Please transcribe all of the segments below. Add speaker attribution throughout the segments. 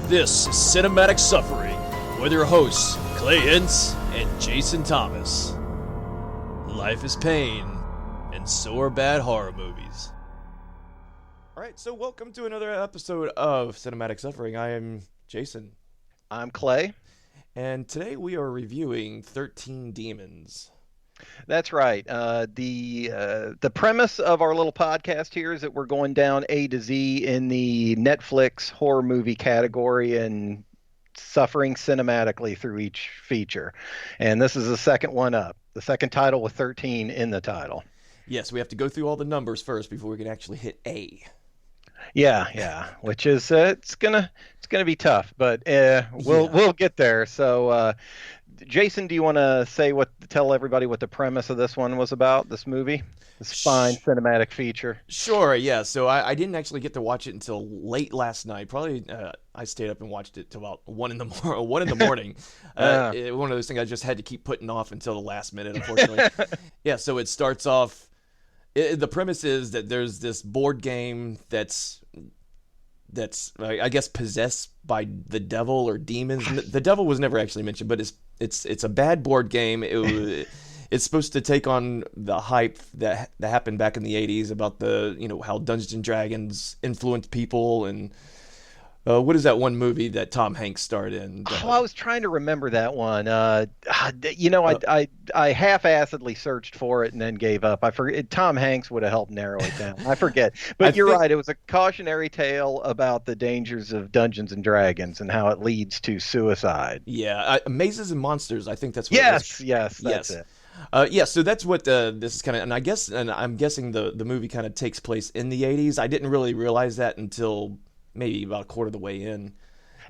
Speaker 1: This is Cinematic Suffering with your hosts, Clay Hintz and Jason Thomas. Life is pain, and so are bad horror movies. Alright, so welcome to another episode of Cinematic Suffering. I am Jason.
Speaker 2: I'm Clay.
Speaker 1: And today we are reviewing 13 Demons.
Speaker 2: That's right. The premise of our little podcast here is that we're going down A to Z in the Netflix horror movie category and suffering cinematically through each feature. And this is the second one up. The second title with 13 in the title.
Speaker 1: Yes, we have to go through all the numbers first before we can actually hit A.
Speaker 2: Yeah, which is it's gonna be tough, but we'll get there. So, Jason, do you want to tell everybody what the premise of this one was about? This movie, this fine cinematic feature.
Speaker 1: Sure, yeah. So I didn't actually get to watch it until late last night. Probably I stayed up and watched it till about 1 in the morning. One of those things I just had to keep putting off until the last minute, unfortunately. Yeah. So it starts off. The premise is that there's this board game that's I guess possessed by the devil or demons. The devil was never actually mentioned, but it's a bad board game. It's supposed to take on the hype that happened back in the 80s about how Dungeons and Dragons influenced people, and what is that one movie that Tom Hanks starred in?
Speaker 2: I was trying to remember that one. I half-assedly searched for it and then gave up. I forget. Tom Hanks would have helped narrow it down. I forget. But you're right. It was a cautionary tale about the dangers of Dungeons and Dragons and how it leads to suicide.
Speaker 1: Yeah, Mazes and Monsters. I think that's what
Speaker 2: Yes, that's it.
Speaker 1: So that's what this is kind of, and I'm guessing the movie kind of takes place in the 80s. I didn't really realize that until maybe about a quarter of the way in.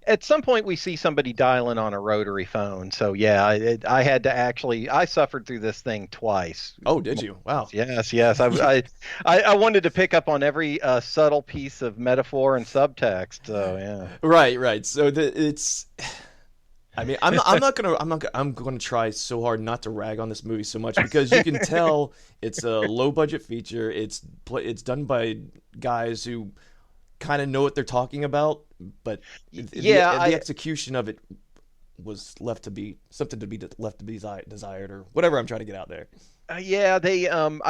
Speaker 2: At some point, we see somebody dialing on a rotary phone. So, yeah, I had to I suffered through this thing twice.
Speaker 1: Oh, did you? Wow.
Speaker 2: Yes. I wanted to pick up on every subtle piece of metaphor and subtext. So, yeah.
Speaker 1: Right. So I'm gonna try so hard not to rag on this movie so much, because you can tell it's a low budget feature. It's done by guys who kind of know what they're talking about, but the execution of it was left to be desired, or whatever I'm trying to get out there.
Speaker 2: I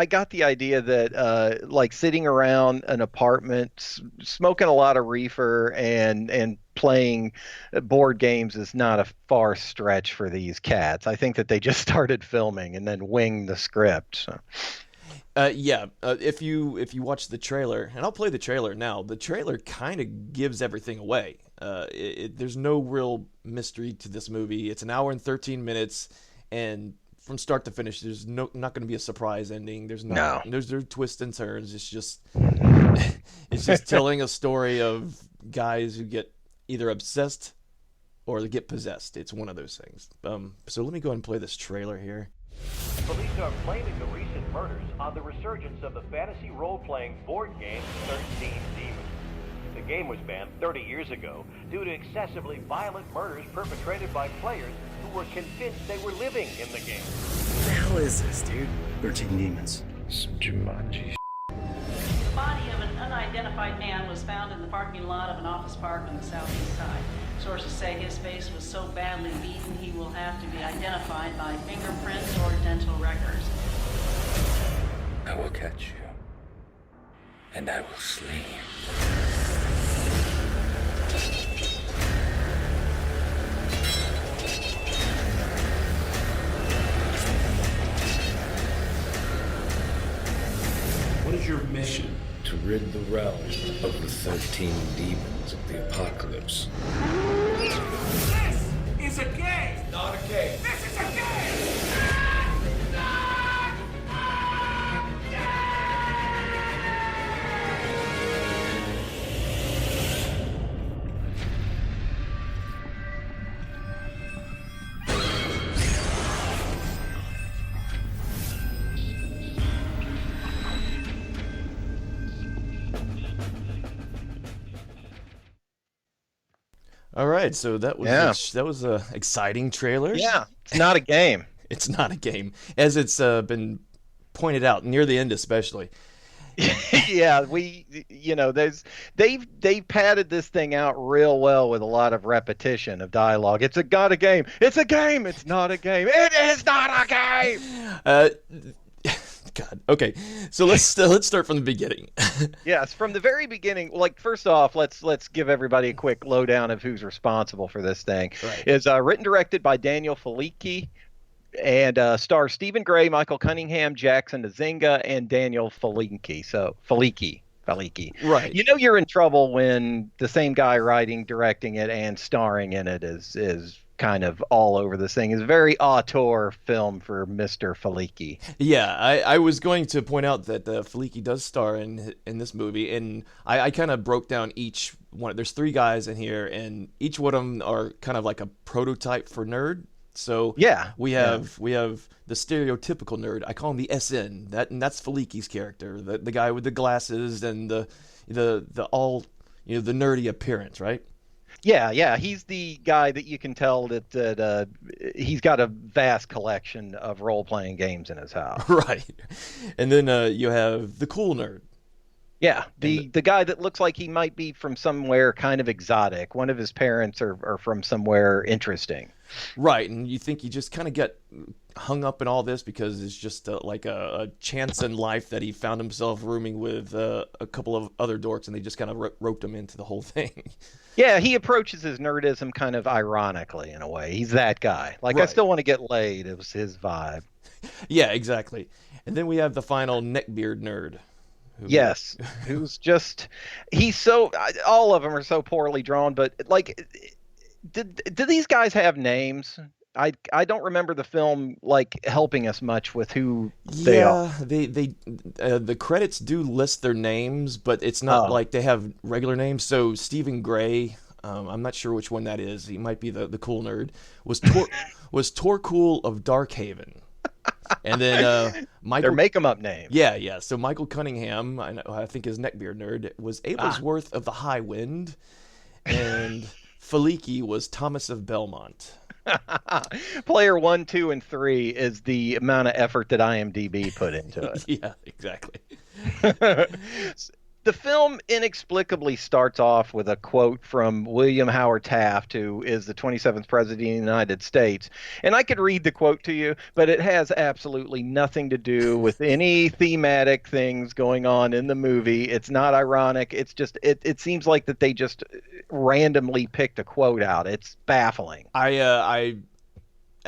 Speaker 2: got the idea that like sitting around an apartment smoking a lot of reefer and playing board games is not a far stretch for these cats. I think that they just started filming and then winged the script. So.
Speaker 1: If you watch the trailer, and I'll play the trailer now, the trailer kind of gives everything away. There's no real mystery to this movie. It's an hour and 13 minutes, and from start to finish, there's not going to be a surprise ending. There's twists and turns. It's just telling a story of guys who get either obsessed or they get possessed. It's one of those things. So let me go ahead and play this trailer here.
Speaker 3: Police are blaming the recent murders on the resurgence of the fantasy role-playing board game 13 Demons. The game was banned 30 years ago due to excessively violent murders perpetrated by players who were convinced they were living in the game.
Speaker 4: What the hell is this, dude? 13 Demons. Some Jumanji.
Speaker 5: The body of an unidentified man was found in the parking lot of an office park on the southeast side. Sources say his face was so badly beaten he will have to be identified by fingerprints or dental records.
Speaker 4: I will catch you, and I will slay you.
Speaker 6: What is your mission?
Speaker 4: To rid the realm of the 13 demons of the apocalypse.
Speaker 6: This is a game!
Speaker 3: Not a game.
Speaker 6: This is a game!
Speaker 1: All right, so that was a exciting trailer.
Speaker 2: Yeah, it's not a game.
Speaker 1: It's not a game, as it's been pointed out near the end, especially.
Speaker 2: Yeah, they've padded this thing out real well with a lot of repetition of dialogue. It's not a game. It's a game. It's not a game. It is not a game.
Speaker 1: God. Okay. So let's start from the beginning.
Speaker 2: Yes, from the very beginning. Like, first off, let's give everybody a quick lowdown of who's responsible for this thing.
Speaker 1: Right.
Speaker 2: It's written directed by Daniel Felici, and stars Stephen Gray, Michael Cunningham, Jackson Nzinga, and Daniel Felici. So Felici.
Speaker 1: Right.
Speaker 2: You know you're in trouble when the same guy writing, directing it, and starring in it is kind of all over this thing. It's a very auteur film for Mr. Felici.
Speaker 1: Yeah, I was going to point out that Felici does star in this movie, and I kind of broke down each one. There's 3 guys in here, and each one of them are kind of like a prototype for nerd. So
Speaker 2: yeah,
Speaker 1: we have the stereotypical nerd. I call him the SN. That's Felici's character, the guy with the glasses and the all the nerdy appearance, right?
Speaker 2: Yeah, he's the guy that you can tell that he's got a vast collection of role-playing games in his house.
Speaker 1: Right. And then you have the cool nerd.
Speaker 2: Yeah, the guy that looks like he might be from somewhere kind of exotic. One of his parents are from somewhere interesting.
Speaker 1: Right, and you think you just kind of get hung up in all this because it's just like a chance in life that he found himself rooming with a couple of other dorks, and they just kind of roped him into the whole thing.
Speaker 2: Yeah, he approaches his nerdism kind of ironically in a way. He's that guy. Like, right. I still want to get laid. It was his vibe.
Speaker 1: Yeah, exactly. And then we have the final neckbeard nerd.
Speaker 2: Yes, who's just all of them are so poorly drawn, but like, did these guys have names? I don't remember the film like helping us much with who they are.
Speaker 1: Yeah, the credits do list their names, but it's not like they have regular names. So Stephen Gray, I'm not sure which one that is. He might be the cool nerd. Was Torkool of Darkhaven. And then Michael.
Speaker 2: They're make-em-up names.
Speaker 1: Yeah. So Michael Cunningham, I think his neckbeard nerd, was Ablesworth of the High Wind, and Felici was Thomas of Belmont.
Speaker 2: Player 1, 2, and 3 is the amount of effort that IMDb put into it.
Speaker 1: Yeah, exactly.
Speaker 2: The film inexplicably starts off with a quote from William Howard Taft, who is the 27th President of the United States. And I could read the quote to you, but it has absolutely nothing to do with any thematic things going on in the movie. It's not ironic. It's just, it seems like that they just randomly picked a quote out. It's baffling.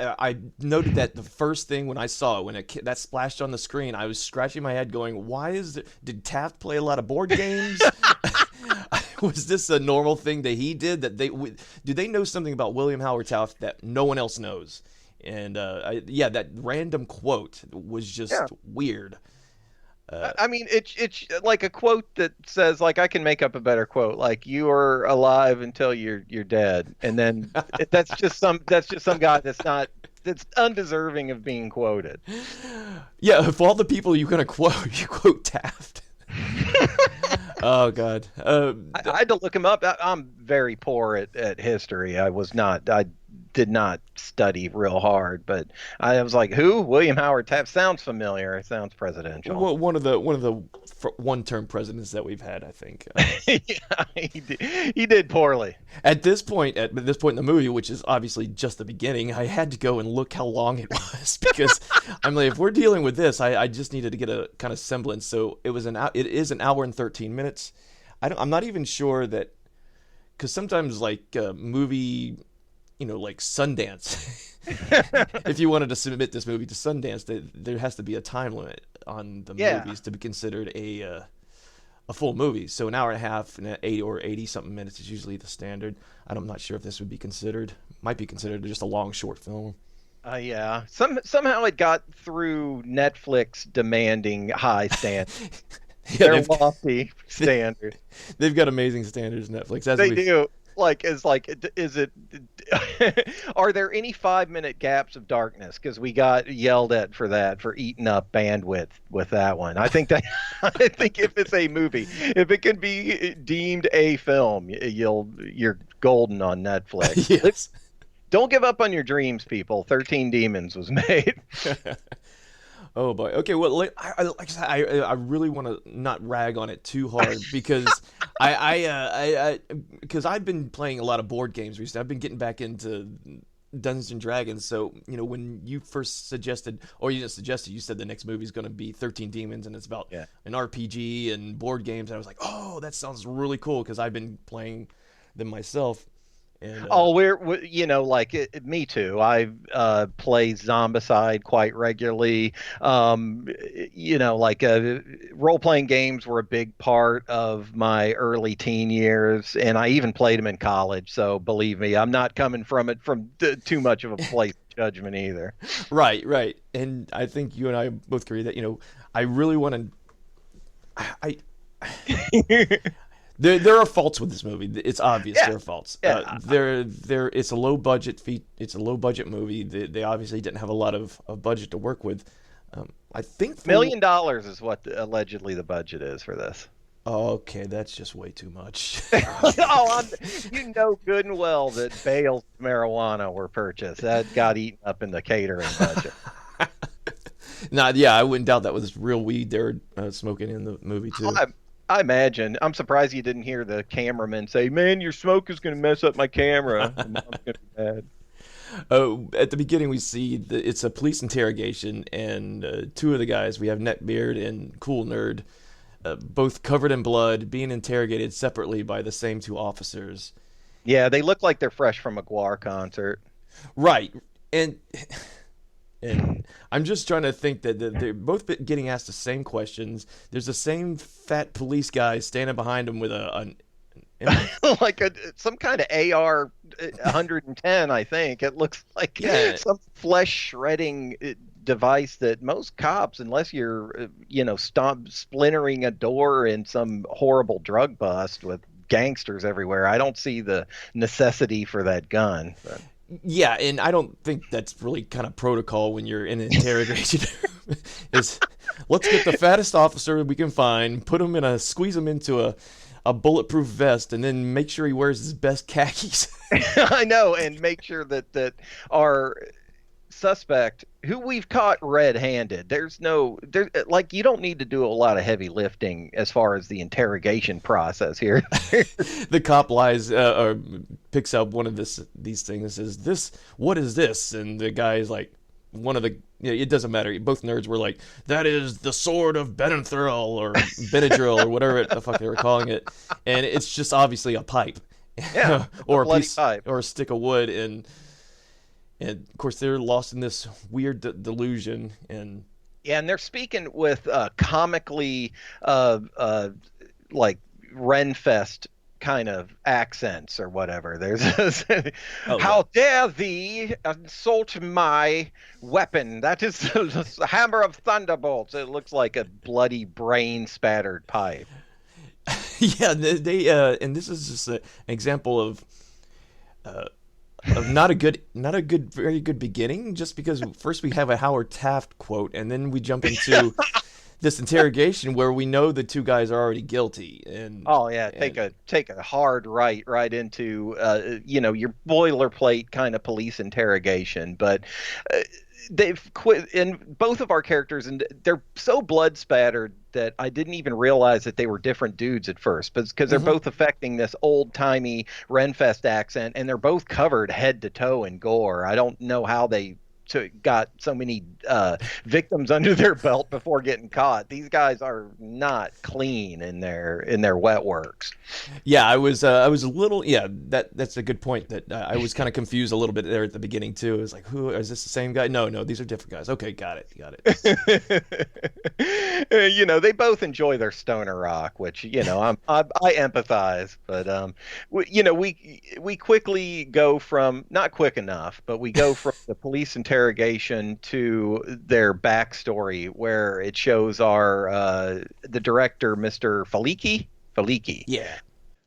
Speaker 1: I noted that the first thing when I saw it, when that splashed on the screen, I was scratching my head going, did Taft play a lot of board games? Was this a normal thing that he did? Do they know something about William Howard Taft that no one else knows? And that random quote was just weird.
Speaker 2: I mean, it's like a quote that says, like, I can make up a better quote, like, you are alive until you're dead, and then that's just some guy that's undeserving of being quoted.
Speaker 1: Yeah, of all the people you're gonna quote, you quote Taft. Oh God,
Speaker 2: I had to look him up. I'm very poor at history. I did not study real hard, but I was like, who? William Howard Taft sounds familiar. It sounds presidential.
Speaker 1: Well, one of the one-term presidents that we've had, I think.
Speaker 2: Yeah, he did poorly.
Speaker 1: At this point in the movie, which is obviously just the beginning, I had to go and look how long it was because I'm like, if we're dealing with this, I just needed to get a kind of semblance. So it is an hour and 13 minutes. I'm not even sure that, because sometimes like movie. Like Sundance. If you wanted to submit this movie to Sundance, there has to be a time limit on the movies to be considered a full movie. So an hour and a half and 80 or 80 something minutes is usually the standard. I'm not sure if this would be considered. Might be considered just a long short film.
Speaker 2: Yeah. Somehow it got through Netflix demanding high standards. They're lofty standards.
Speaker 1: They've got amazing standards, Netflix.
Speaker 2: They do. Is it? Are there any 5-minute gaps of darkness? Because we got yelled at for eating up bandwidth with that one. I think if it's a movie, if it can be deemed a film, you're golden on Netflix.
Speaker 1: Yes.
Speaker 2: Don't give up on your dreams, people. 13 Demons was made.
Speaker 1: Oh boy. Okay. Well, like I said, I really want to not rag on it too hard because because I've been playing a lot of board games recently. I've been getting back into Dungeons and Dragons. So when you first suggested, or you didn't suggest it, you said the next movie is going to be 13 Demons, and it's about an RPG and board games. And I was like, oh, that sounds really cool because I've been playing them myself. And,
Speaker 2: me too. I play Zombicide quite regularly. Role-playing games were a big part of my early teen years, and I even played them in college. So believe me, I'm not coming from it from too much of a place of judgment either.
Speaker 1: Right. And I think you and I both agree that, I really want to. There are faults with this movie. It's obvious there are faults. It's a low budget It's a low budget movie. They obviously didn't have a lot of budget to work with. I think
Speaker 2: $1 million is what allegedly the budget is for this.
Speaker 1: Okay, that's just way too much.
Speaker 2: You know good and well that bales of marijuana were purchased. That got eaten up in the catering budget.
Speaker 1: I wouldn't doubt that was real weed they were smoking in the movie too.
Speaker 2: I imagine. I'm surprised you didn't hear the cameraman say, "Man, your smoke is going to mess up my camera." I'm going to be mad.
Speaker 1: At the beginning, we see it's a police interrogation, and two of the guys, we have Neckbeard and Cool Nerd, both covered in blood, being interrogated separately by the same two officers.
Speaker 2: Yeah, they look like they're fresh from a Gwar concert.
Speaker 1: Right. And I'm just trying to think that they're both getting asked the same questions. There's the same fat police guy standing behind them with
Speaker 2: like some kind of AR 110, I think. It looks like some flesh shredding device that most cops, unless you're splintering a door in some horrible drug bust with gangsters everywhere, I don't see the necessity for that gun. But.
Speaker 1: Yeah, and I don't think that's really kind of protocol when you're in an interrogation. Is let's get the fattest officer we can find, squeeze him into a bulletproof vest, and then make sure he wears his best khakis.
Speaker 2: I know, and make sure that our suspect, who we've caught red-handed, you don't need to do a lot of heavy lifting as far as the interrogation process here.
Speaker 1: The cop lies or picks up one of these things and says, what is this? And the guy is like, it doesn't matter. Both nerds were like, that is the sword of Benadryl or Benadryl or whatever the fuck they were calling it. And it's just obviously a pipe.
Speaker 2: Yeah,
Speaker 1: or a piece pipe. Or a stick of wood. And of course, they're lost in this weird delusion. And
Speaker 2: they're speaking with comically like Renfest kind of accents or whatever. There's how dare thee assault my weapon? That is the hammer of thunderbolts. It looks like a bloody brain spattered pipe.
Speaker 1: Yeah, they and this is just an example of not a very good beginning, just because first we have a Howard Taft quote, and then we jump into this interrogation where we know the two guys are already guilty. And
Speaker 2: take a hard right into your boilerplate kind of police interrogation, but they've quit in both of our characters, and they're so blood spattered that I didn't even realize that they were different dudes at first, but because they're both affecting this old timey Renfest accent, and they're both covered head to toe in gore. I don't know how they got so many victims under their belt before getting caught. These guys are not clean in their wet works.
Speaker 1: Yeah, I was a little. Yeah, that's a good point. That I was kind of confused a little bit there at the beginning too. I was like, "Who is this? The same guy?" No, these are different guys. Okay, got it.
Speaker 2: They both enjoy their stoner rock, which I empathize. But we quickly go from, not quick enough, but we go from the police interrogation to their backstory, where it shows the director, Mr. Faliki.
Speaker 1: Yeah.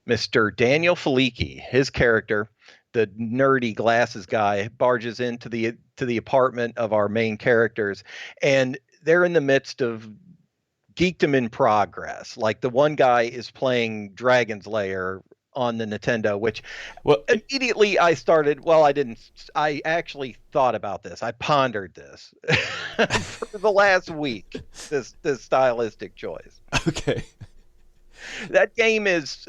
Speaker 2: Mr. Daniel Faliki, his character, the nerdy glasses guy, barges into the apartment of our main characters, and they're in the midst of geekdom in progress. Like, the one guy is playing Dragon's Lair on the Nintendo, which
Speaker 1: Well,
Speaker 2: immediately I started. Well, I didn't. I actually thought about this. I pondered this for the last week. This stylistic choice.
Speaker 1: okay.
Speaker 2: That game is,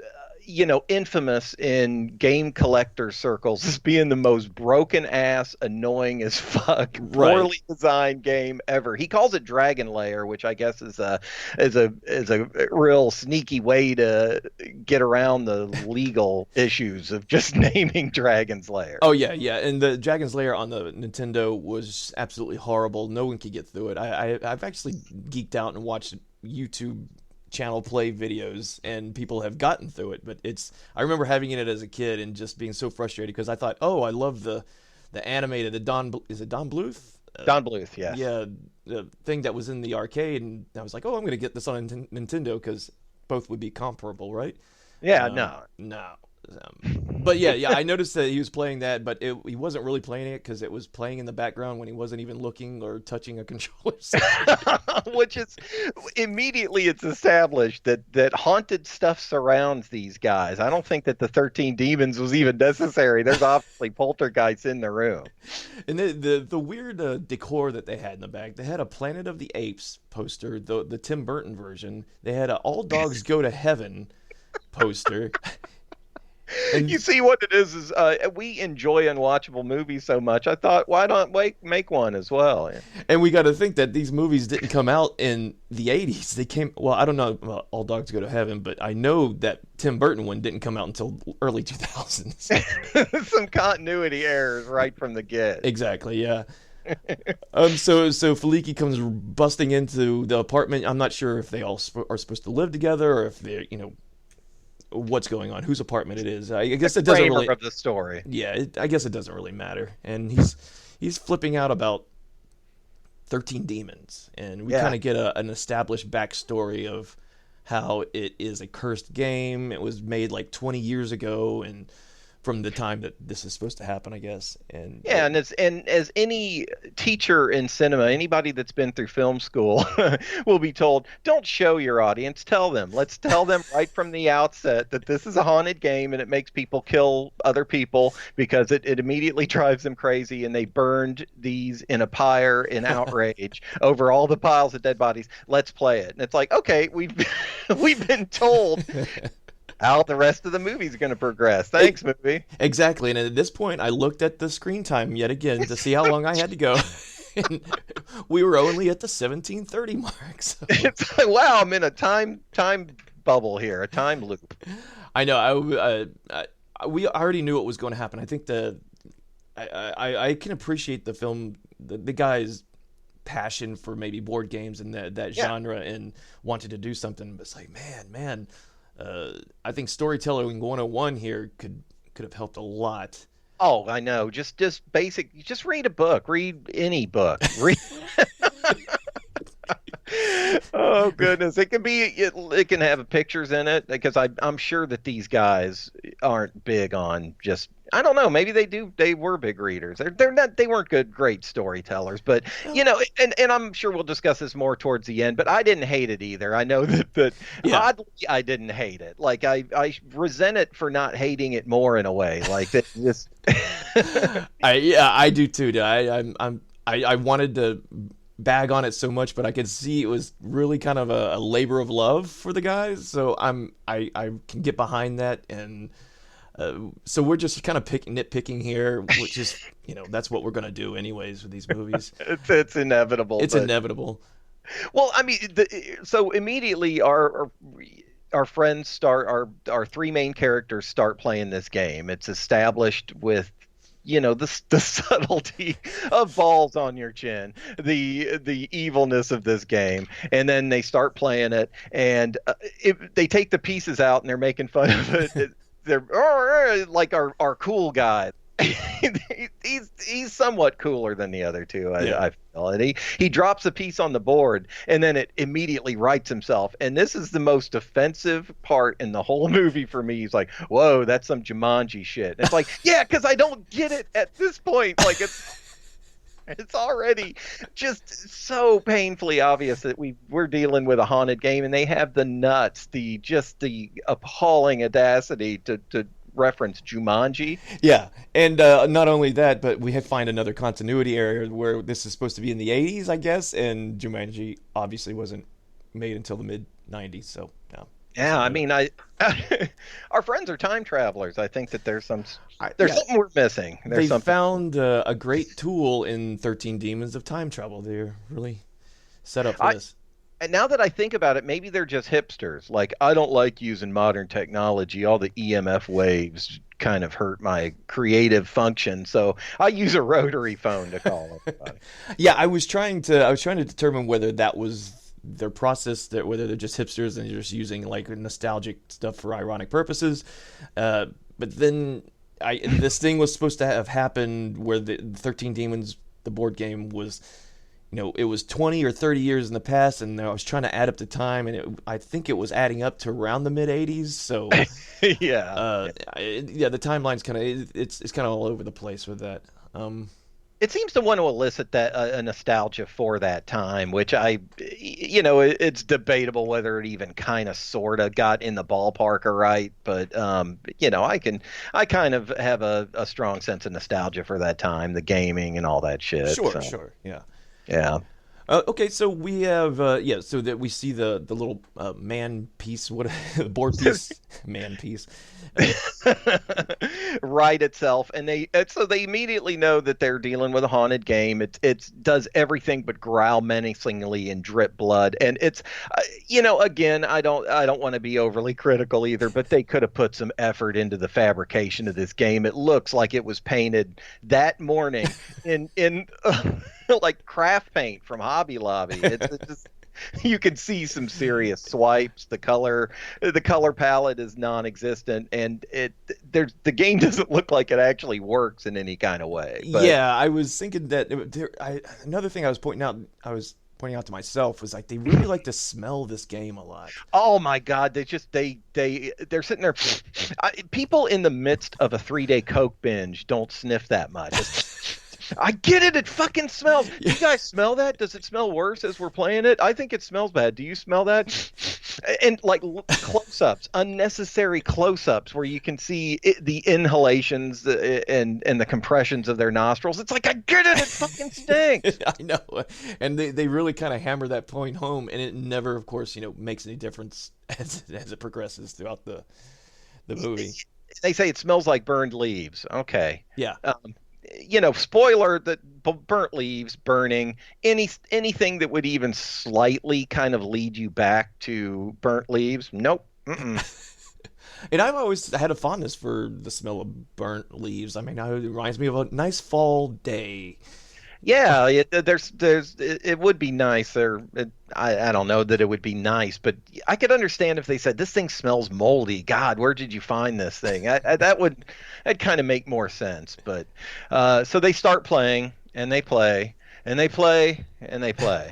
Speaker 2: infamous in game collector circles as being the most broken ass, annoying as fuck, poorly designed game ever. He calls it Dragon Lair, which I guess is a real sneaky way to get around the legal issues of just naming Dragon's Lair.
Speaker 1: Oh yeah, yeah, and the Dragon's Lair on the Nintendo was absolutely horrible. No one could get through it. I've actually geeked out and watched YouTube channel play videos, and people have gotten through it. But I remember having it as a kid and just being so frustrated because I thought, oh, I love the animated is it Don Bluth?
Speaker 2: Don Bluth, yes.
Speaker 1: Yeah, the thing that was in the arcade, and I was like, oh, I'm gonna get this on Nintendo because both would be comparable, right?
Speaker 2: Yeah,
Speaker 1: no. But yeah, I noticed that he was playing that, but he wasn't really playing it because it was playing in the background when he wasn't even looking or touching a controller.
Speaker 2: Which is immediately it's established that haunted stuff surrounds these guys. I don't think that the 13 Demons was even necessary. There's obviously poltergeists in the room.
Speaker 1: And the weird decor that they had in the back, they had a Planet of the Apes poster, the Tim Burton version. They had a All Dogs Go to Heaven poster.
Speaker 2: And you see what it is we enjoy unwatchable movies so much. I thought, why not make one as well? Yeah.
Speaker 1: And we got to think that these movies didn't come out in the 80s. They came, well, I don't know about All Dogs Go to Heaven, but I know that Tim Burton one didn't come out until early 2000s.
Speaker 2: Some continuity errors right from the get.
Speaker 1: Exactly, yeah. So Faliki comes busting into the apartment. I'm not sure if they all are supposed to live together or if they're, what's going on, whose apartment it is. I guess it doesn't really
Speaker 2: of the story.
Speaker 1: Yeah, I guess it doesn't really matter. And he's flipping out about 13 Demons, and we kind of get an established backstory of how it is a cursed game. It was made like 20 years ago, and from the time that this is supposed to happen, I guess. And
Speaker 2: yeah, and as any teacher in cinema, anybody that's been through film school will be told, don't show your audience, tell them. Let's tell them right from the outset that this is a haunted game and it makes people kill other people because it immediately drives them crazy, and they burned these in a pyre in outrage over all the piles of dead bodies. Let's play it. And it's like, okay, we've been told how the rest of the movie's going to progress. Thanks, movie.
Speaker 1: Exactly. And at this point, I looked at the screen time yet again to see how long I had to go. And we were only at the 17:30 mark. So.
Speaker 2: It's like, wow, I'm in a time bubble here, a time loop.
Speaker 1: I know. We already knew what was going to happen. I think I can appreciate the film, the guy's passion for maybe board games and that genre and wanted to do something. But it's like, man. I think storytelling 101 here could have helped a lot.
Speaker 2: Oh, I know. Just basic. Just read a book. Read any book. Read. Oh goodness, it can have pictures in it because I'm sure that these guys aren't big on just. I don't know. Maybe they do. They were big readers. They're not. They weren't great storytellers. But and I'm sure we'll discuss this more towards the end. But I didn't hate it either. I know that oddly I didn't hate it. Like I resent it for not hating it more in a way. Like that. Just.
Speaker 1: I do too. I wanted to bag on it so much, but I could see it was really kind of a labor of love for the guys. So I can get behind that and. So we're just kind of nitpicking here, which is, that's what we're going to do anyways with these movies.
Speaker 2: It's inevitable.
Speaker 1: It's inevitable.
Speaker 2: Well, I mean, so immediately our friends start, our three main characters start playing this game. It's established with, the subtlety of balls on your chin, the evilness of this game, and then they start playing it, and they take the pieces out and they're making fun of it. They're like our cool guy. he's somewhat cooler than the other two. I feel it. He drops a piece on the board and then it immediately rights himself. And this is the most offensive part in the whole movie for me. He's like, "Whoa, that's some Jumanji shit." And it's like, yeah, because I don't get it at this point. Like It's already just so painfully obvious that we're dealing with a haunted game, and they have the nuts, the appalling audacity to reference Jumanji.
Speaker 1: Yeah, and not only that, but we find another continuity error where this is supposed to be in the 80s, I guess, and Jumanji obviously wasn't made until the mid 90s. So no.
Speaker 2: Yeah, I mean, our friends are time travelers. I think that there's something we're missing.
Speaker 1: They found a great tool in 13 Demons of Time Travel. They're really set up for this.
Speaker 2: And now that I think about it, maybe they're just hipsters. Like, I don't like using modern technology. All the EMF waves kind of hurt my creative function, so I use a rotary phone to call everybody.
Speaker 1: Yeah, I was trying to determine whether that was their process, that whether they're just hipsters and just using like nostalgic stuff for ironic purposes. But then this thing was supposed to have happened where the 13 Demons, the board game, was, it was 20 or 30 years in the past, and I was trying to add up the time, and I think it was adding up to around the mid 80s. So
Speaker 2: yeah,
Speaker 1: the timeline's kind of it's kind of all over the place with that.
Speaker 2: It seems to want to elicit that a nostalgia for that time, which it's debatable whether it even kind of sort of got in the ballpark or right. But I kind of have a strong sense of nostalgia for that time, the gaming and all that shit.
Speaker 1: Sure,
Speaker 2: yeah.
Speaker 1: Okay, so we have so that we see the little man piece, board piece, man piece,
Speaker 2: right itself, and they immediately know that they're dealing with a haunted game. It does everything but growl menacingly and drip blood, and it's again, I don't want to be overly critical either, but they could have put some effort into the fabrication of this game. It looks like it was painted that morning in like craft paint from Hobby Lobby. It's just, you can see some serious swipes. The color palette is non-existent, and the game doesn't look like it actually works in any kind of way. But,
Speaker 1: yeah, I was thinking that another thing I was pointing out to myself was like they really like to smell this game a lot.
Speaker 2: Oh my God, they're sitting there. People in the midst of a 3-day Coke binge don't sniff that much. I get it. It fucking smells. Do you guys smell that? Does it smell worse as we're playing it? I think it smells bad. Do you smell that? And like close-ups, unnecessary close-ups where you can see the inhalations and the compressions of their nostrils. It's like, I get it. It fucking stinks.
Speaker 1: I know. And they really kind of hammer that point home, and it never, of course, makes any difference as it progresses throughout the movie.
Speaker 2: They say it smells like burned leaves. Okay.
Speaker 1: Yeah.
Speaker 2: Spoiler, that burnt leaves, burning, anything that would even slightly kind of lead you back to burnt leaves. Nope.
Speaker 1: And I've always had a fondness for the smell of burnt leaves. I mean, it reminds me of a nice fall day.
Speaker 2: Yeah, it would be nice. I don't know that it would be nice, but I could understand if they said this thing smells moldy. God, where did you find this thing? That'd kind of make more sense. But so they start playing, and they play, and they play, and they play,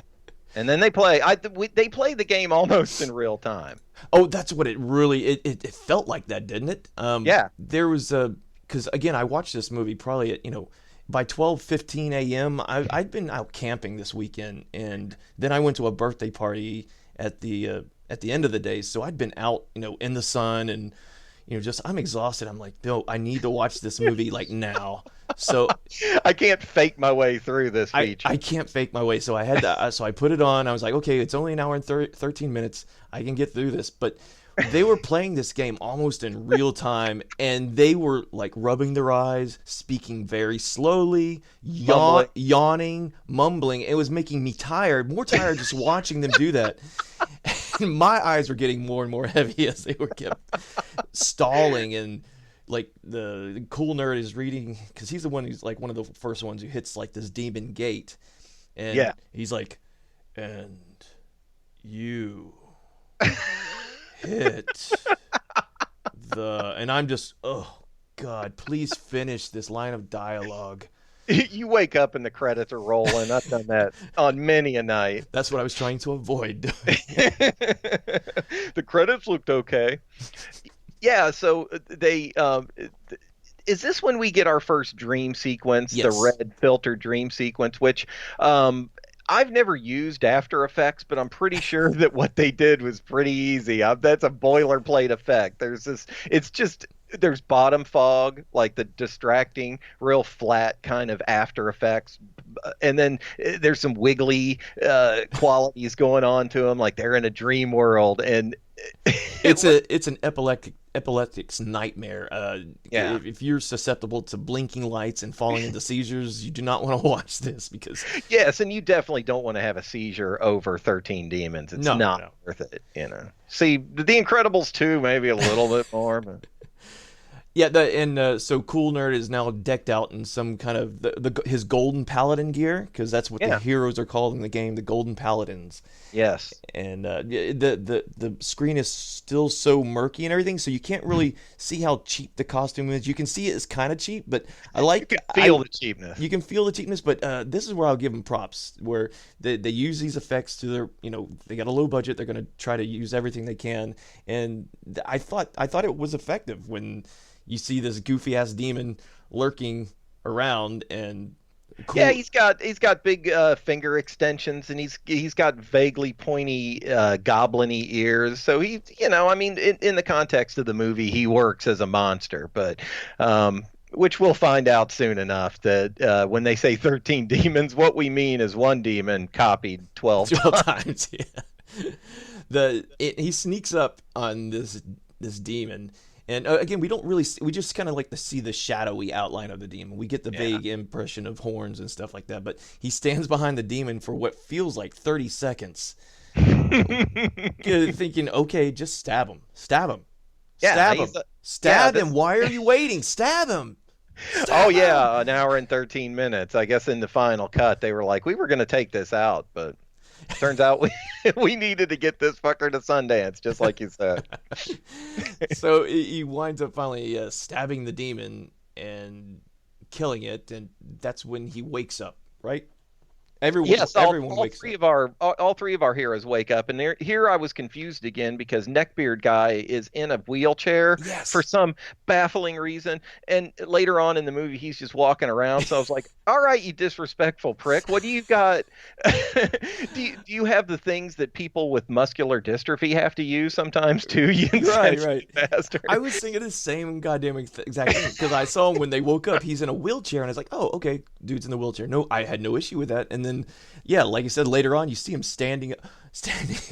Speaker 2: and then they play. They play the game almost in real time.
Speaker 1: Oh, that's what it really it felt like that, didn't it?
Speaker 2: Yeah.
Speaker 1: There was because again, I watched this movie probably at by 12:15 a.m. I'd been out camping this weekend, and then I went to a birthday party at the end of the day. So I'd been out, in the sun, and I'm exhausted. I'm like, no, I need to watch this movie like now. So
Speaker 2: I can't fake my way through this feature.
Speaker 1: I can't fake my way. So I had to. So I put it on. I was like, okay, it's only an hour and 13 minutes. I can get through this, but. They were playing this game almost in real time, and they were like rubbing their eyes, speaking very slowly, yawning, mumbling. It was making me more tired just watching them do that. And my eyes were getting more and more heavy as they were kept stalling. And like the cool nerd is reading, because he's the one who's like one of the first ones who hits like this demon gate, and he's like, and you. Hit and I'm just, oh God, please finish this line of dialogue.
Speaker 2: You wake up and the credits are rolling. I've done that on many a night.
Speaker 1: That's what I was trying to avoid.
Speaker 2: The credits looked okay. Yeah, so they is this when we get our first dream sequence,
Speaker 1: Yes.
Speaker 2: the red filter dream sequence, which I've never used After Effects, but I'm pretty sure that what they did was pretty easy. That's a boilerplate effect. There's bottom fog, like the distracting, real flat kind of After Effects, and then there's some wiggly qualities going on to them, like they're in a dream world, and
Speaker 1: it's an epileptic's nightmare.
Speaker 2: Yeah.
Speaker 1: If you're susceptible to blinking lights and falling into seizures, you do not want to watch this because
Speaker 2: yes, and you definitely don't want to have a seizure over 13 Demons. It's not worth it, you know. See, The Incredibles 2, maybe a little bit more, but
Speaker 1: yeah, so Cool Nerd is now decked out in some kind of his Golden Paladin gear, because that's what the heroes are called in the game, the Golden Paladins.
Speaker 2: yes.
Speaker 1: And the screen is still so murky and everything, so you can't really see how cheap the costume is. You can see it's kind of cheap, but I like
Speaker 2: You can feel the cheapness.
Speaker 1: You can feel the cheapness, but this is where I'll give them props, where they use these effects to their, they got a low budget, they're going to try to use everything they can, and I thought it was effective when you see this goofy ass demon lurking around and. Cool.
Speaker 2: Yeah, he's got big finger extensions, and he's got vaguely pointy goblin-y ears. So in the context of the movie, he works as a monster. But which we'll find out soon enough that when they say 13 demons, what we mean is one demon copied 12
Speaker 1: times. Yeah. He sneaks up on this demon. And again, we don't really we just kind of like to see the shadowy outline of the demon. We get the vague impression of horns and stuff like that, but he stands behind the demon for what feels like 30 seconds. Thinking, okay, just stab him. Stab him. Stab him. Why are you waiting? Stab him.
Speaker 2: An hour and 13 minutes. I guess in the final cut, they were like, we were going to take this out, but turns out we needed to get this fucker to Sundance, just like you said.
Speaker 1: So he winds up finally stabbing the demon and killing it, and that's when he wakes up, right? Everyone wakes up.
Speaker 2: All three of our heroes wake up, and here I was confused again because Neckbeard guy is in a wheelchair for some baffling reason, and later on in the movie he's just walking around. So I was like, "All right, you disrespectful prick, what do you got? do you have the things that people with muscular dystrophy have to use sometimes too?" You
Speaker 1: right. Bastard. I was thinking the same goddamn exact thing because I saw him when they woke up. He's in a wheelchair, and I was like, "Oh, okay, dude's in the wheelchair." No, I had no issue with that, and then. Yeah, like you said, later on, you see him standing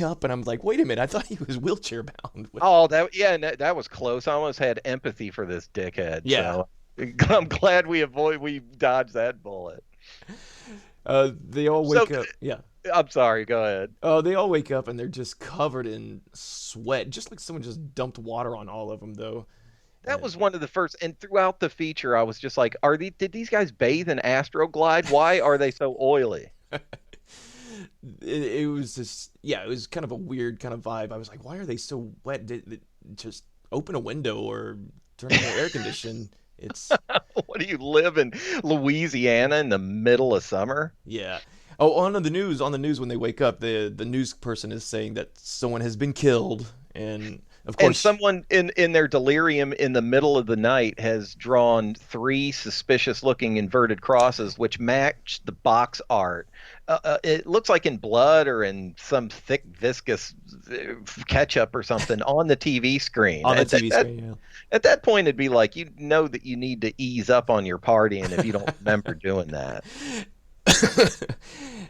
Speaker 1: up, and I'm like, wait a minute, I thought he was wheelchair bound.
Speaker 2: Oh, that was close. I almost had empathy for this dickhead.
Speaker 1: Yeah,
Speaker 2: so I'm glad we dodged that bullet.
Speaker 1: They all wake up. Yeah,
Speaker 2: I'm sorry. Go ahead.
Speaker 1: Oh, they all wake up and they're just covered in sweat, just like someone just dumped water on all of them, though.
Speaker 2: That was one of the first, and throughout the feature, I was just like, did these guys bathe in Astroglide? Why are they so oily?
Speaker 1: It was just, it was kind of a weird kind of vibe. I was like, why are they so wet? Just open a window or turn on the air condition. It's
Speaker 2: what do you live in Louisiana in the middle of summer?
Speaker 1: Yeah. Oh, on the news when they wake up, the news person is saying that someone has been killed, and of course,
Speaker 2: and someone in their delirium in the middle of the night has drawn 3 suspicious-looking inverted crosses, which match the box art. It looks like in blood or in some thick, viscous ketchup or something on the TV screen. At that point, it'd be like, you know that you need to ease up on your partying if you don't remember doing that.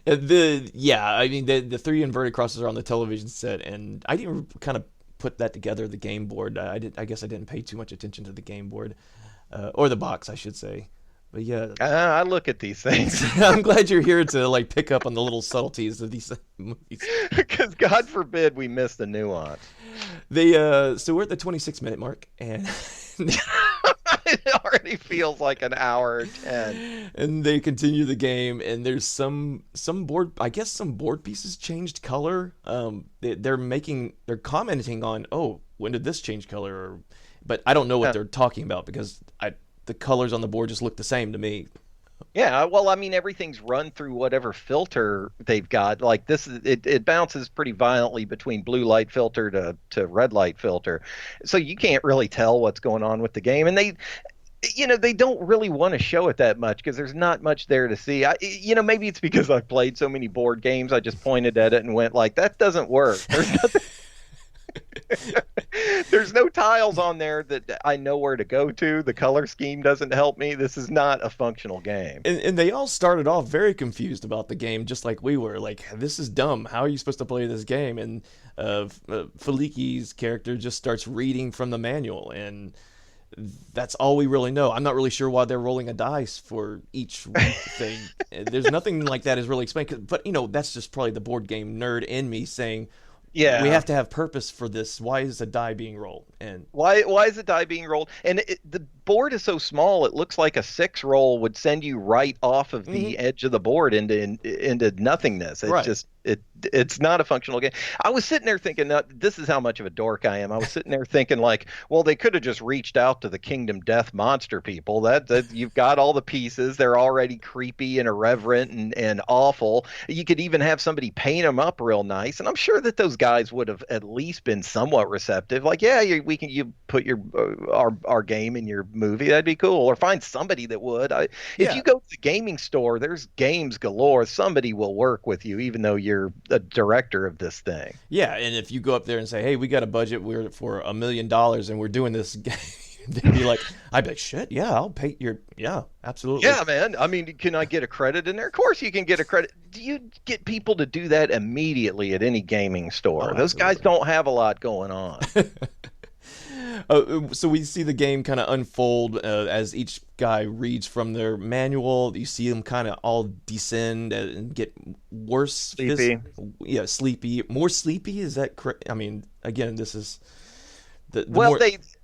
Speaker 1: The 3 inverted crosses are on the television set, and I didn't kind of put that together, the game board. I guess I didn't pay too much attention to the game board, or the box, I should say. But yeah,
Speaker 2: I look at these things.
Speaker 1: I'm glad you're here to pick up on the little subtleties of these movies.
Speaker 2: Because God forbid we miss the nuance.
Speaker 1: So we're at the 26-minute mark, and
Speaker 2: it already feels like an hour or 10.
Speaker 1: And they continue the game, and there's some board. I guess some board pieces changed color. They're commenting on, oh, when did this change color? But I don't know what they're talking about because the colors on the board just look the same to me.
Speaker 2: Yeah, well, I mean, everything's run through whatever filter they've got. Like this, it bounces pretty violently between blue light filter to red light filter, so you can't really tell what's going on with the game. And They don't really want to show it that much because there's not much there to see. Maybe it's because I've played so many board games. I just pointed at it and went like, that doesn't work. There's nothing. There's no tiles on there that I know where to go to. The color scheme doesn't help me. This is not a functional game.
Speaker 1: And they all started off very confused about the game, just like we were. Like, this is dumb. How are you supposed to play this game? And Feliki's character just starts reading from the manual, and that's all we really know. I'm not really sure why they're rolling a dice for each thing. There's nothing like that is really explained. But, that's just probably the board game nerd in me saying,
Speaker 2: yeah,
Speaker 1: we have to have purpose for this. Why is a die being rolled? And
Speaker 2: why is a die being rolled? And the board is so small, it looks like a 6 roll would send you right off of the edge of the board into nothingness. It's just it's not a functional game. I was sitting there thinking, this is how much of a dork I am. I was sitting there thinking like, well, they could have just reached out to the Kingdom Death monster people. That you've got all the pieces. They're already creepy and irreverent and awful. You could even have somebody paint them up real nice, and I'm sure that those guys would have at least been somewhat receptive. Like, yeah, you put your our game in your movie. That'd be cool. Or find somebody that would. If you go to the gaming store, there's games galore. Somebody will work with you, even though you're a director of this thing.
Speaker 1: Yeah, and if you go up there and say, hey, we got a budget for $1 million and we're doing this game, they'd be like, I'd be like, shit, yeah, I'll pay yeah, absolutely.
Speaker 2: Yeah, man. I mean, can I get a credit in there? Of course you can get a credit. Do you get people to do that immediately at any gaming store? Those guys don't have a lot going on.
Speaker 1: So we see the game kind of unfold as each guy reads from their manual. You see them kind of all descend and get worse.
Speaker 2: Sleepy.
Speaker 1: Sleepy. More sleepy? Is that correct? I mean, again, this is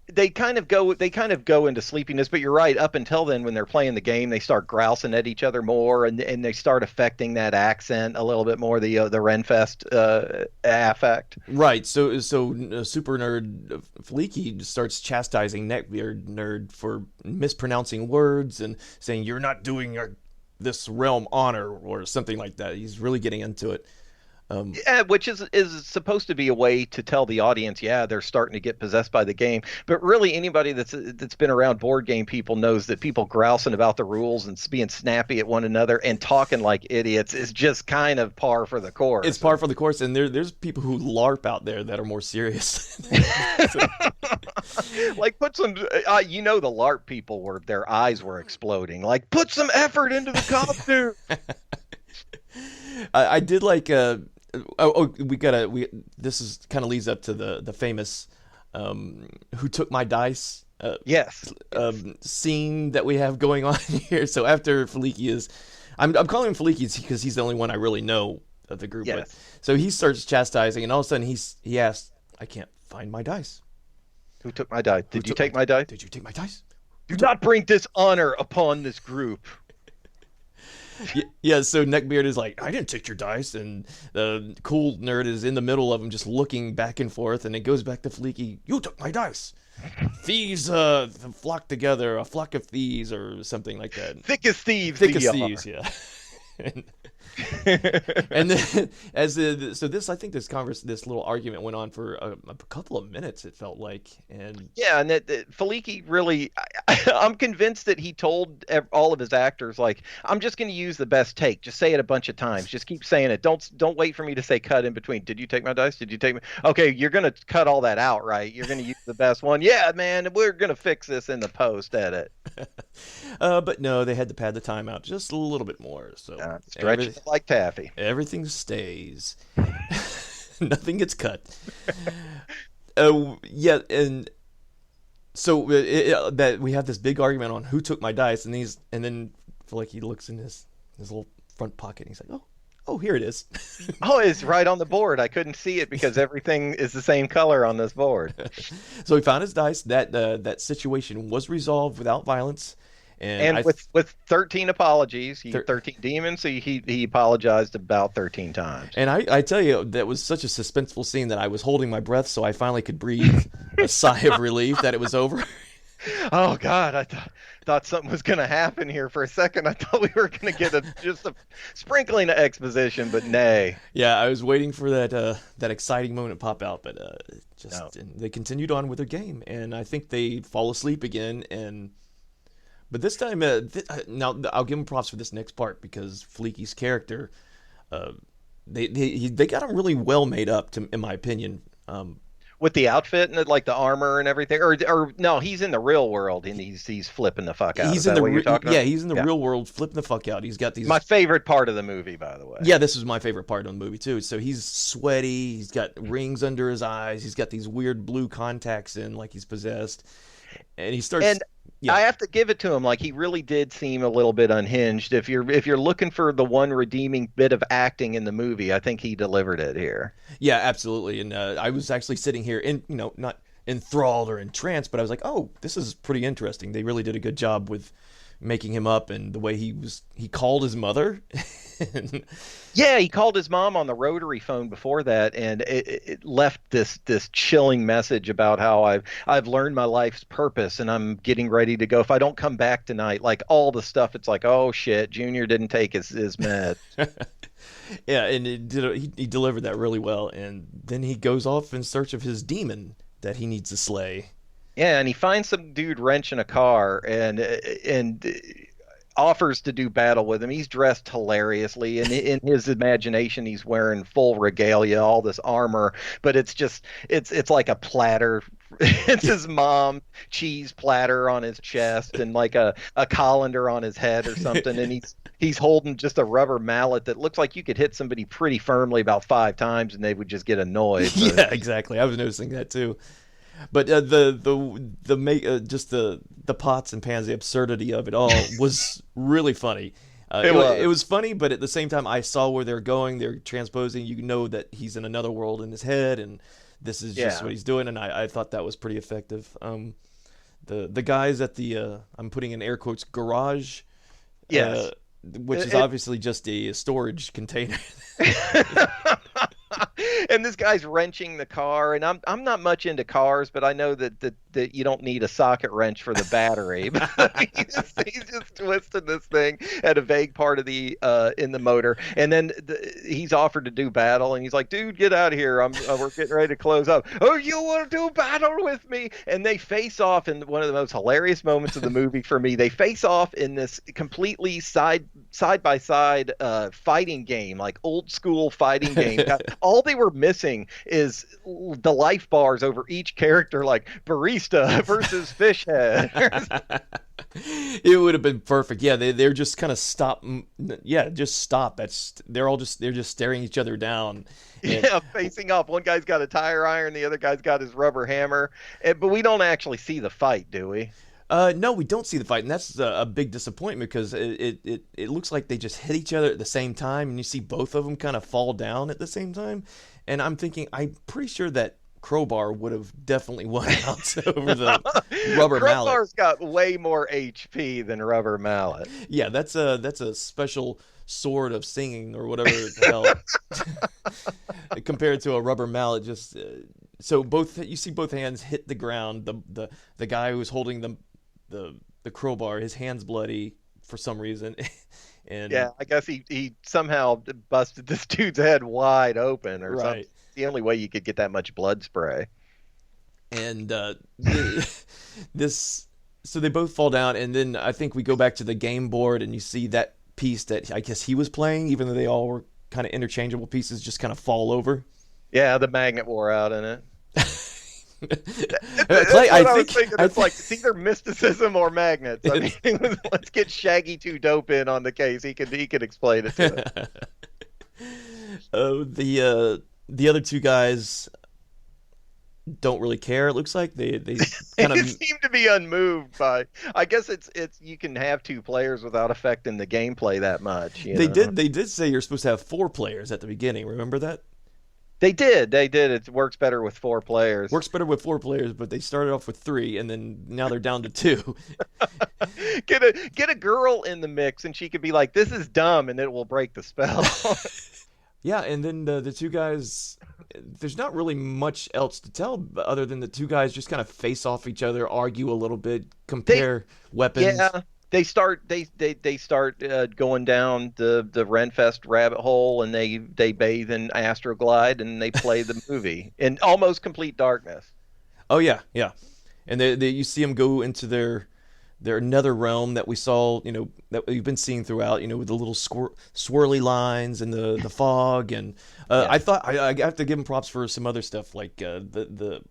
Speaker 2: they kind of go into sleepiness, but you're right. Up until then, when they're playing the game, they start grousing at each other more, and they start affecting that accent a little bit more, the Renfest affect.
Speaker 1: Right. So super nerd Feliki starts chastising Neckbeard nerd for mispronouncing words and saying you're not doing this realm honor or something like that. He's really getting into it.
Speaker 2: Which is supposed to be a way to tell the audience, yeah, they're starting to get possessed by the game. But really, anybody that's been around board game people knows that people grousing about the rules and being snappy at one another and talking like idiots is just kind of par for the course.
Speaker 1: It's par for the course, and there's people who LARP out there that are more serious.
Speaker 2: Like, put some, the LARP people their eyes were exploding. Like, put some effort into the costume.
Speaker 1: I did like this is kind of leads up to the famous Who Took My Dice scene that we have going on here. So after Feliki I'm calling him Feliki because he's the only one I really know of the group.
Speaker 2: Yes.
Speaker 1: So he starts chastising, and all of a sudden he asks, I can't find my dice.
Speaker 2: Who took my dice? Did you take my dice?
Speaker 1: Did you take my dice?
Speaker 2: Do not bring dishonor upon this group.
Speaker 1: Yeah, so Neckbeard is like, I didn't take your dice, and the cool nerd is in the middle of him just looking back and forth, and it goes back to Feliki, you took my dice. Thieves flock together, a flock of thieves, or something like that.
Speaker 2: Thick as thieves.
Speaker 1: Thick as thieves, yeah. And then I think this little argument went on for a couple of minutes, it felt like. And
Speaker 2: yeah, and that Feliki really, I'm convinced that he told all of his actors, like, I'm just going to use the best take. Just say it a bunch of times. Just keep saying it. Don't wait for me to say cut in between. Did you take my dice? Did you take me? Okay, you're going to cut all that out, right? You're going to use the best one. Yeah, man, we're going to fix this in the post edit.
Speaker 1: But no, they had to pad the time out just a little bit more. So
Speaker 2: stretch it like taffy.
Speaker 1: Everything stays. Nothing gets cut. Yeah, and so that we have this big argument on who took my dice, and then he looks in his little front pocket, and he's like, oh, here it is.
Speaker 2: Oh, it's right on the board. I couldn't see it because everything is the same color on this board.
Speaker 1: So he found his dice. That situation was resolved without violence.
Speaker 2: And with 13 apologies, 13 demons, so he apologized about 13 times.
Speaker 1: And I tell you, that was such a suspenseful scene that I was holding my breath so I finally could breathe a sigh of relief that it was over.
Speaker 2: Oh, God, I thought something was going to happen here for a second. I thought we were going to get just a sprinkling of exposition, but nay.
Speaker 1: Yeah, I was waiting for that exciting moment to pop out, but they continued on with their game, and I think they fall asleep again, and But this time, now I'll give him props for this next part because Fleeky's character, they got him really well made up, in my opinion.
Speaker 2: With the outfit and like the armor and everything, or no, he's in the real world and he's flipping the fuck out.
Speaker 1: He's
Speaker 2: Is that what you're talking about?
Speaker 1: he's in the real world, flipping the fuck out. He's got these.
Speaker 2: My favorite part of the movie, by the way.
Speaker 1: Yeah, this was my favorite part of the movie too. So he's sweaty. He's got rings under his eyes. He's got these weird blue contacts in, like he's possessed. And he starts.
Speaker 2: And
Speaker 1: yeah.
Speaker 2: I have to give it to him. Like, he really did seem a little bit unhinged. If you're looking for the one redeeming bit of acting in the movie, I think he delivered it here.
Speaker 1: Yeah, absolutely. And I was actually sitting here not enthralled or entranced, but I was like, oh, this is pretty interesting. They really did a good job with making him up, and the way he called his mother.
Speaker 2: Yeah, he called his mom on the rotary phone before that, and it left this chilling message about how I've learned my life's purpose and I'm getting ready to go. If I don't come back tonight, like all the stuff, it's like, oh shit, Junior didn't take his meds.
Speaker 1: Yeah, and he delivered that really well, and then he goes off in search of his demon that he needs to slay.
Speaker 2: Yeah, and he finds some dude wrenching a car and offers to do battle with him. He's dressed hilariously, and in his imagination, he's wearing full regalia, all this armor, but it's like a platter. It's his mom cheese platter on his chest and like a colander on his head or something, and he's holding just a rubber mallet that looks like you could hit somebody pretty firmly about 5 times and they would just get annoyed.
Speaker 1: Yeah, exactly. I was noticing that too. But just the pots and pans, the absurdity of it all was really funny. It was funny, but at the same time, I saw where they're going. They're transposing. You know that he's in another world in his head, and this is just what he's doing. And I thought that was pretty effective. The guys at the I'm putting in air quotes garage,
Speaker 2: yes,
Speaker 1: which is obviously just a storage container.
Speaker 2: And this guy's wrenching the car, and I'm not much into cars, but I know that you don't need a socket wrench for the battery. he's just twisting this thing at a vague part of the in the motor, and then he's offered to do battle, and he's like, "Dude, get out of here! We're getting ready to close up. Oh, you want to do battle with me?" And they face off in one of the most hilarious moments of the movie for me. They face off in this completely side by side fighting game, like old school fighting game. All they were missing is the life bars over each character, like barista versus fish head.
Speaker 1: It would have been perfect. Yeah, they're just kind of stop. Yeah, just stop. They're just staring each other down.
Speaker 2: Yeah, facing off. One guy's got a tire iron, the other guy's got his rubber hammer. But we don't actually see the fight, do we?
Speaker 1: No, we don't see the fight, and that's a big disappointment because it looks like they just hit each other at the same time, and you see both of them kind of fall down at the same time. And I'm pretty sure that Crowbar would have definitely won out over the Rubber Mallet.
Speaker 2: Crowbar's got way more HP than Rubber Mallet.
Speaker 1: Yeah, that's a special sword of singing or whatever the hell. Compared to a Rubber Mallet, just so you see both hands hit the ground. The guy who's holding the crowbar, his hand's bloody for some reason. And
Speaker 2: yeah, I guess he somehow busted this dude's head wide open or something. It's the only way you could get that much blood spray.
Speaker 1: And so they both fall down, and then I think we go back to the game board, and you see that piece that I guess he was playing, even though they all were kind of interchangeable pieces, just kind of fall over.
Speaker 2: Yeah, the magnet wore out in it.
Speaker 1: I was thinking.
Speaker 2: It's like it's either mysticism or magnets. I mean, let's get Shaggy 2 Dope in on the case. He could explain it to us.
Speaker 1: The other two guys don't really care. It looks like they kind of
Speaker 2: seem to be unmoved by. I guess it's you can have 2 players without affecting the gameplay that much. They
Speaker 1: did say you're supposed to have 4 players at the beginning. Remember that?
Speaker 2: They did. It works better with 4 players.
Speaker 1: Works better with 4 players, but they started off with 3, and then now they're down to 2.
Speaker 2: Get a girl in the mix, and she could be like, "This is dumb," and it will break the spell.
Speaker 1: Yeah, and then the 2 guys. There's not really much else to tell other than the 2 guys just kind of face off each other, argue a little bit, compare weapons.
Speaker 2: Yeah. They start going down the Renfest rabbit hole, and they bathe in Astroglide, and they play the movie in almost complete darkness.
Speaker 1: Oh yeah, and you see them go into they're another realm that we saw, that we've been seeing throughout, with the little swirly lines and the fog. And I thought I have to give them props for some other stuff, like the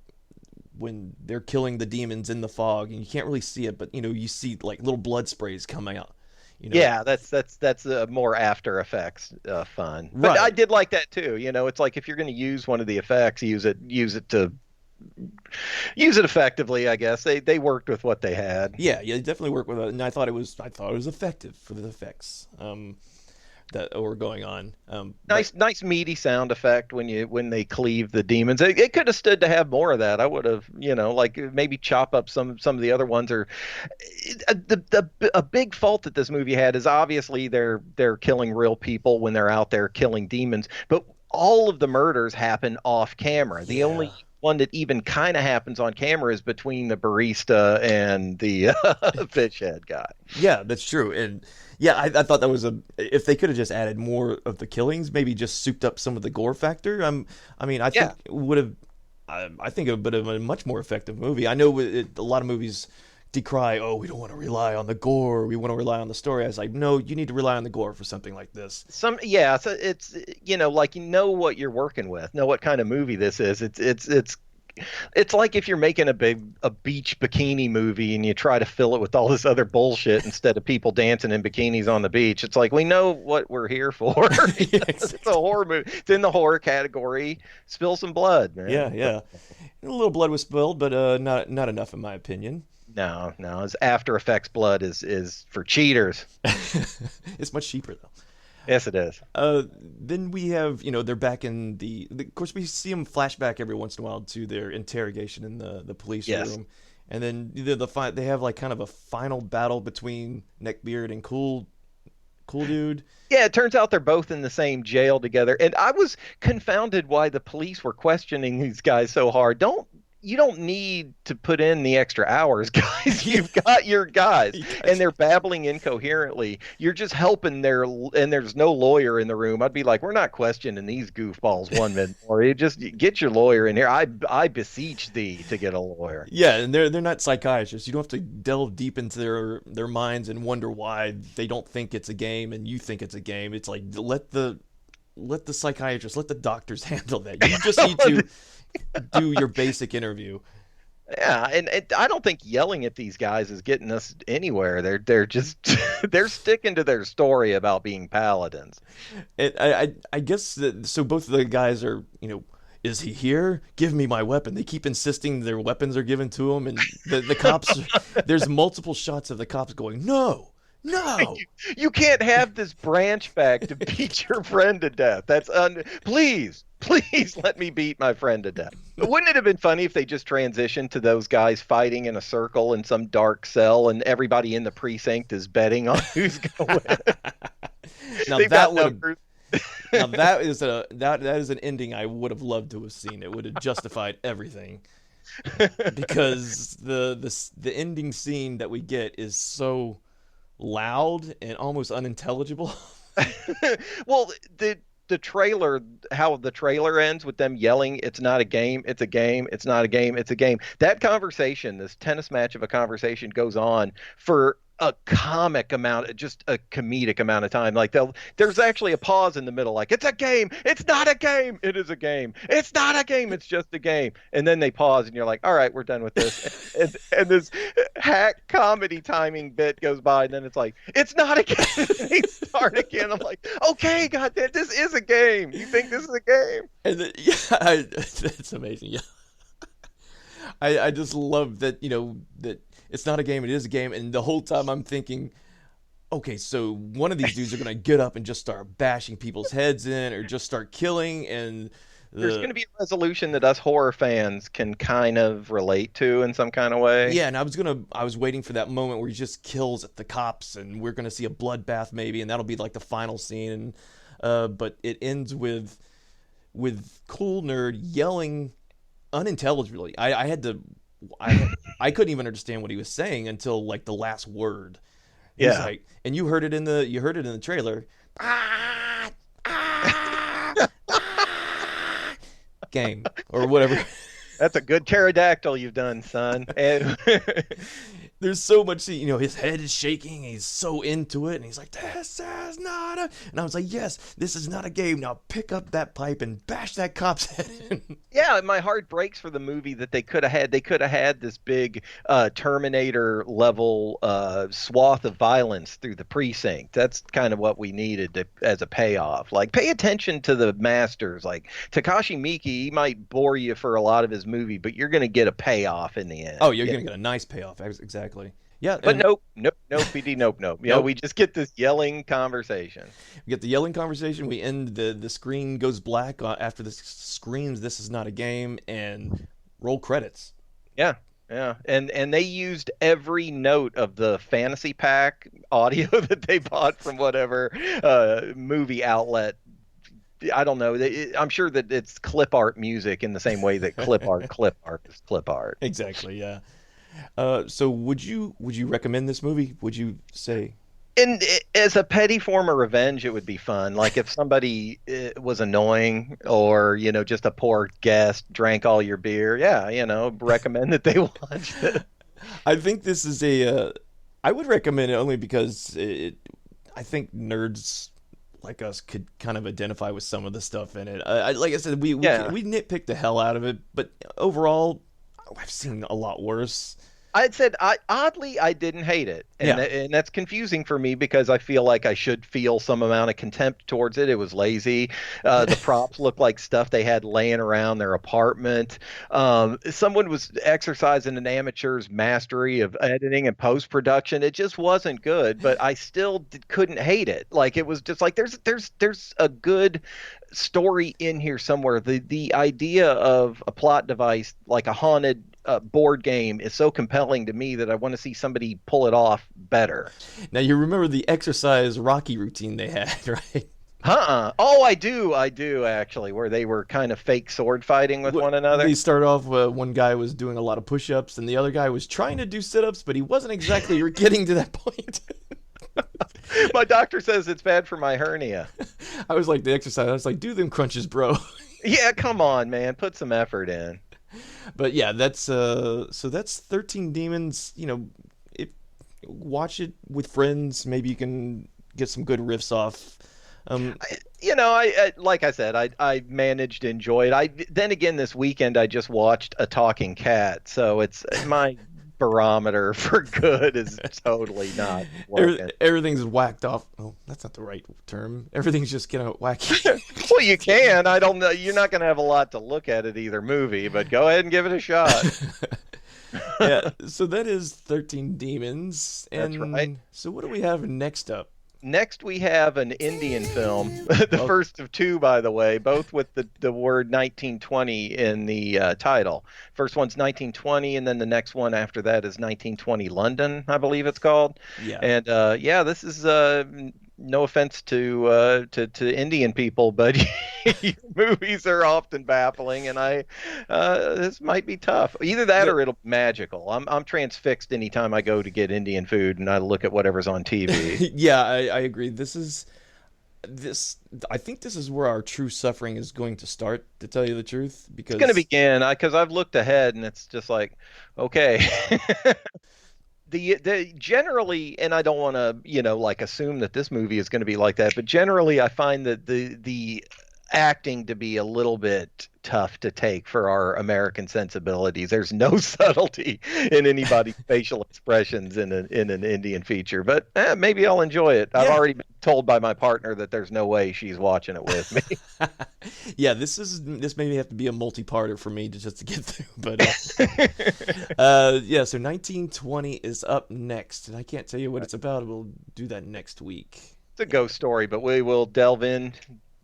Speaker 1: when they're killing the demons in the fog, and you can't really see it, but you see like little blood sprays coming out.
Speaker 2: Yeah, that's more After Effects fun. But
Speaker 1: Right.
Speaker 2: I did like that too. It's like if you're going to use one of the effects, use it effectively. I guess they worked with what they had.
Speaker 1: Yeah, they definitely work with it, and I thought it was effective for the effects that were going on.
Speaker 2: Nice meaty sound effect when they cleave the demons. It could have stood to have more of that. I would have, like maybe chop up some of the other ones. Or a big fault that this movie had is obviously they're killing real people when they're out there killing demons, but all of the murders happen off camera. The only one that even kind of happens on camera is between the barista and the fish head guy.
Speaker 1: Yeah, that's true. And yeah, I thought that was if they could have just added more of the killings, maybe just souped up some of the gore factor. I think it would have. I think it would have been a much more effective movie. I know a lot of movies decry, we don't want to rely on the gore, we want to rely on the story. I was like, no, you need to rely on the gore for something like this.
Speaker 2: So it's like what you're working with, know what kind of movie this is. It's like if you're making a beach bikini movie and you try to fill it with all this other bullshit instead of people dancing in bikinis on the beach. It's like, we know what we're here for. It's a horror movie. It's in the horror category. Spill some blood, man.
Speaker 1: Yeah. A little blood was spilled, but not enough in my opinion.
Speaker 2: No. It's After Effects blood is for cheaters.
Speaker 1: It's much cheaper though.
Speaker 2: Yes, it is.
Speaker 1: Then we have, they're back in of course, we see them flashback every once in a while to their interrogation in the police room. And then they have like kind of a final battle between Neckbeard and Cool Dude.
Speaker 2: Yeah, it turns out they're both in the same jail together. And I was confounded why the police were questioning these guys so hard. You don't need to put in the extra hours, guys. You've got your guys, and they're babbling incoherently. You're just helping and there's no lawyer in the room. I'd be like, we're not questioning these goofballs 1 minute more. You just get your lawyer in here. I beseech thee to get a lawyer.
Speaker 1: Yeah, and they're not psychiatrists. You don't have to delve deep into their minds and wonder why they don't think it's a game and you think it's a game. It's like let the psychiatrists, let the doctors handle that. You just need to do your basic interview.
Speaker 2: Yeah, and I don't think yelling at these guys is getting us anywhere. They're just they're sticking to their story about being paladins.
Speaker 1: I guess so. Both of the guys are, is he here? Give me my weapon. They keep insisting their weapons are given to them, and the cops. There's multiple shots of the cops going, no.
Speaker 2: You can't have this branch back to beat your friend to death. That's please let me beat my friend to death. But wouldn't it have been funny if they just transitioned to those guys fighting in a circle in some dark cell and everybody in the precinct is betting on who's going to win?
Speaker 1: Now that is an ending I would have loved to have seen. It would have justified everything. Because the ending scene that we get is so loud and almost unintelligible.
Speaker 2: Well, the trailer, how the trailer ends with them yelling, it's not a game, it's a game, it's not a game, it's a game. That conversation, this tennis match of a conversation, goes on for a comic amount, just a comedic amount of time. Like there's actually a pause in the middle, like, it's a game, it's not a game, it is a game, it's not a game, it's just a game. And then they pause and you're like, all right, we're done with this. and this hack comedy timing bit goes by, and then it's like, it's not a game. They start again. I'm like, okay, goddamn, this is a game. You think this is a game?
Speaker 1: And that's amazing. Yeah. I just love that, that it's not a game, it is a game. And the whole time I'm thinking, okay, so one of these dudes are going to get up and just start bashing people's heads in or just start killing. And
Speaker 2: there's going to be a resolution that us horror fans can kind of relate to in some kind of way.
Speaker 1: Yeah, and I was waiting for that moment where he just kills at the cops and we're going to see a bloodbath maybe, and that'll be like the final scene. And but it ends with Cool Nerd yelling unintelligibly. I couldn't even understand what he was saying until like the last word. He's like, and you heard it in the trailer. Game or whatever.
Speaker 2: That's a good pterodactyl you've done, son. And
Speaker 1: there's so much, his head is shaking. He's so into it, and he's like, "This is not a." And I was like, "Yes, this is not a game. Now pick up that pipe and bash that cop's head in."
Speaker 2: Yeah, my heart breaks for the movie that they could have had. They could have had this big Terminator level swath of violence through the precinct. That's kind of what we needed as a payoff. Like, pay attention to the masters. Like Takashi Miike, he might bore you for a lot of his movie, but you're going to get a payoff in the end.
Speaker 1: Oh, you're going to get a nice payoff. Exactly. Yeah,
Speaker 2: but nope, PD, nope. Yeah, we just get this yelling conversation.
Speaker 1: We get the yelling conversation. We end, the screen goes black after this screams, "This is not a game," and roll credits.
Speaker 2: Yeah, and they used every note of the Fantasy Pack audio that they bought from whatever movie outlet. I don't know. I'm sure that it's clip art music in the same way that clip art is clip art.
Speaker 1: Exactly. Yeah. So would you recommend this movie? Would you say?
Speaker 2: And as a petty form of revenge, it would be fun. Like if somebody was annoying, or just a poor guest drank all your beer. Yeah, recommend that they watch it.
Speaker 1: I think this is I would recommend it only because I think nerds like us could kind of identify with some of the stuff in it. Like I said, we nitpick the hell out of it, but overall, I've seen a lot worse.
Speaker 2: I said, oddly, I didn't hate it. And that's confusing for me because I feel like I should feel some amount of contempt towards it. It was lazy. The props looked like stuff they had laying around their apartment. Someone was exercising an amateur's mastery of editing and post-production. It just wasn't good, but I still couldn't hate it. Like, it was just like, there's a good story in here somewhere. The idea of a plot device like a haunted board game is so compelling to me that I want to see somebody pull it off better.
Speaker 1: Now, you remember the exercise Rocky routine they had, right?
Speaker 2: Oh, I do actually, where they were kind of fake sword fighting with one another.
Speaker 1: They start off, one guy was doing a lot of push-ups, and the other guy was trying to do sit-ups, but he wasn't exactly getting to that point.
Speaker 2: My doctor says it's bad for my hernia.
Speaker 1: I was like, the exercise, I was like, do them crunches, bro.
Speaker 2: Yeah, come on, man. Put some effort in.
Speaker 1: But yeah, that's 13 Demons. Watch it with friends. Maybe you can get some good riffs off.
Speaker 2: I like I said, I managed to enjoy it. Then again, this weekend I just watched A Talking Cat, so it's my barometer for good is totally not working.
Speaker 1: Everything's whacked off. Oh, that's not the right term. Everything's just kind of wacky.
Speaker 2: Well, you can. I don't know. You're not going to have a lot to look at it either movie, but go ahead and give it a shot.
Speaker 1: Yeah. So that is 13 Demons. And
Speaker 2: that's right.
Speaker 1: So what do we have next up?
Speaker 2: Next, we have an Indian film, the first of two, by the way, both with the word 1920 in the title. First one's 1920, and then the next one after that is 1920 London, I believe it's called. Yeah. And this is no offense to Indian people, but your movies are often baffling, and this might be tough. Either that or it'll be magical. I'm transfixed anytime I go to get Indian food and I look at whatever's on TV.
Speaker 1: Yeah, I agree. I think this is where our true suffering is going to start, to tell you the truth, because
Speaker 2: it's going to begin. Because I've looked ahead and it's just like, okay. The generally, and I don't want to assume that this movie is going to be like that, but generally I find that the acting to be a little bit tough to take for our American sensibilities. There's no subtlety in anybody's facial expressions in an Indian feature, but maybe I'll enjoy it. Yeah. I've already been told by my partner that there's no way she's watching it with me.
Speaker 1: Yeah, this maybe have to be a multi-parter for me just to get through. But so 1920 is up next, and I can't tell you what it's about. We'll do that next week.
Speaker 2: It's a ghost story, but we will delve in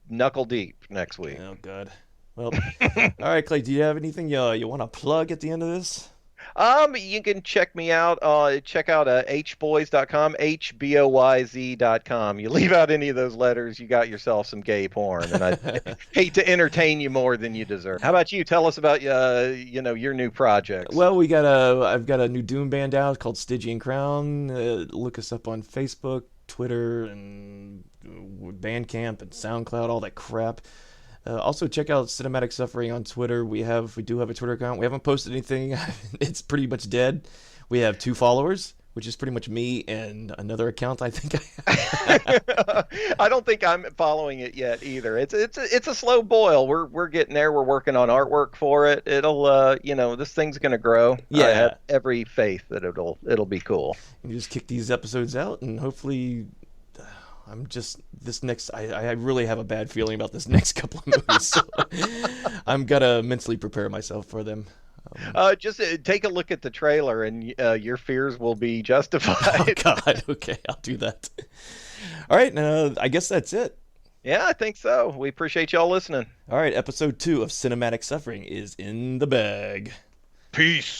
Speaker 2: knuckle deep next week.
Speaker 1: Oh, God. Well, all right, Clay, do you have anything you want to plug at the end of this?
Speaker 2: You can check me out. Check out hboyz.com, hboyz.com. You leave out any of those letters, you got yourself some gay porn, and I hate to entertain you more than you deserve. How about you? Tell us about your new projects.
Speaker 1: Well, I've got a new Doom band out called Stygian Crown. Look us up on Facebook, Twitter, and Bandcamp and SoundCloud, all that crap. Also, check out Cinematic Suffering on Twitter. We do have a Twitter account. We haven't posted anything. It's pretty much dead. We have 2 followers, which is pretty much me and another account I think I have.
Speaker 2: I don't think I'm following it yet either. It's a slow boil. We're getting there. We're working on artwork for it. It'll this thing's gonna grow.
Speaker 1: Yeah.
Speaker 2: I have every faith that it'll be cool.
Speaker 1: You just kick these episodes out, and hopefully, I really have a bad feeling about this next couple of movies. So I'm gonna mentally prepare myself for them.
Speaker 2: Just take a look at the trailer, and your fears will be
Speaker 1: Oh
Speaker 2: justified.
Speaker 1: God, okay, I'll do that. All right, I guess that's it.
Speaker 2: Yeah, I think so. We appreciate y'all listening.
Speaker 1: All right, episode 2 of Cinematic Suffering is in the bag.
Speaker 2: Peace.